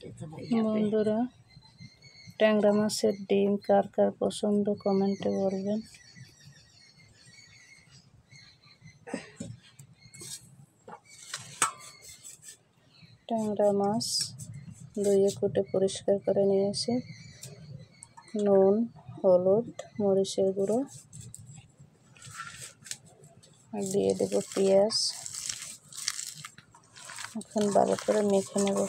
বন্ধুরা, ট্যাংরা মাছের ডিম কার কার পছন্দ কমেন্টে বলবেন। ট্যাংরা মাছ ধুয়ে কুটে পরিষ্কার করে নিয়েছি। নুন, হলুদ, মরিচের গুঁড়ো, দিয়ে দেব পেঁয়াজ। এখন ভালো করে মেখে নেব।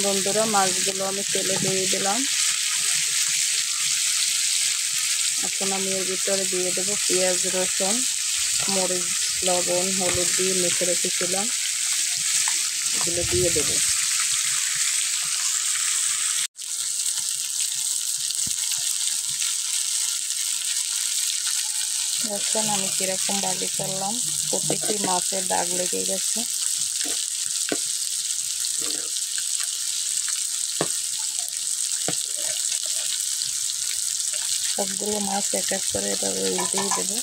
বন্ধুরা, মাছগুলো আমি তেলে দিয়ে দিলাম। এখন আমি এর ভিতরে দিয়ে দেবো পেঁয়াজ, রসুন, মরিচ, লবণ, হলুদ দিয়ে মেখে রেখেছিলাম, এগুলো দিয়ে দেবো। এখন আমি কীরকম ভাজি করলাম, প্রত্যেকটি মাছের দাগ লেগে গেছে। সবগুলো মাছ এক এক করে এভাবে উল্টিয়ে দেবো।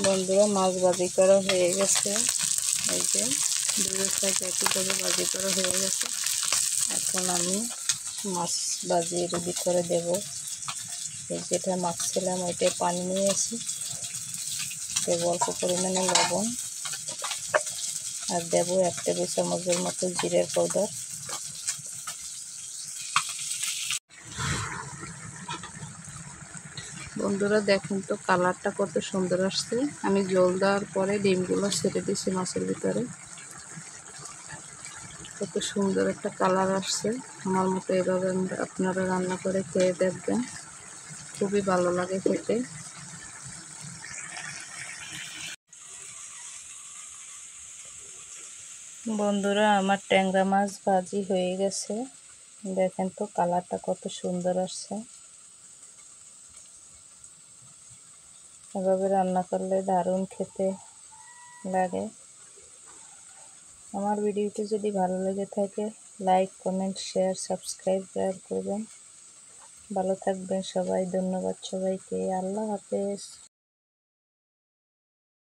বন্ধুরা, মাছ ভাজি করা হয়ে গেছে। এই যে দুই সাইড একই করে ভাজি করা হয়ে গেছে। এখন আমি মাছ ভাজির ভিতরে দেব। এই যেটা মাছ ছিলাম ওইটাই পানি নিয়েছি, দেব অল্প পরিমাণে লবণ, আর দেব 1 টেবিল চামচের মতো জিরের পাউডার। বন্ধুরা, দেখুন তো কালারটা কত সুন্দর আসছে। আমি জল দেওয়ার পরে ডিমগুলো ছেড়ে দিয়েছি মাছের ভিতরে। কত সুন্দর একটা কালার আসছে। আমার মতো এভাবে আপনারা রান্না করে খেয়ে দেখবেন, খুবই ভালো লাগে খেতে। বন্ধুরা, আমার ট্যাংরা মাছ ভাজি হয়ে গেছে। দেখেন তো কালারটা কত সুন্দর আসছে। এভাবে রান্না করলে দারুণ খেতে লাগে। আমার ভিডিওটি যদি ভালো লেগে থাকে, লাইক, কমেন্ট, শেয়ার, সাবস্ক্রাইব করবেন। ভালো থাকবেন সবাই। ধন্যবাদ সবাইকে। আল্লাহ হাফেজ।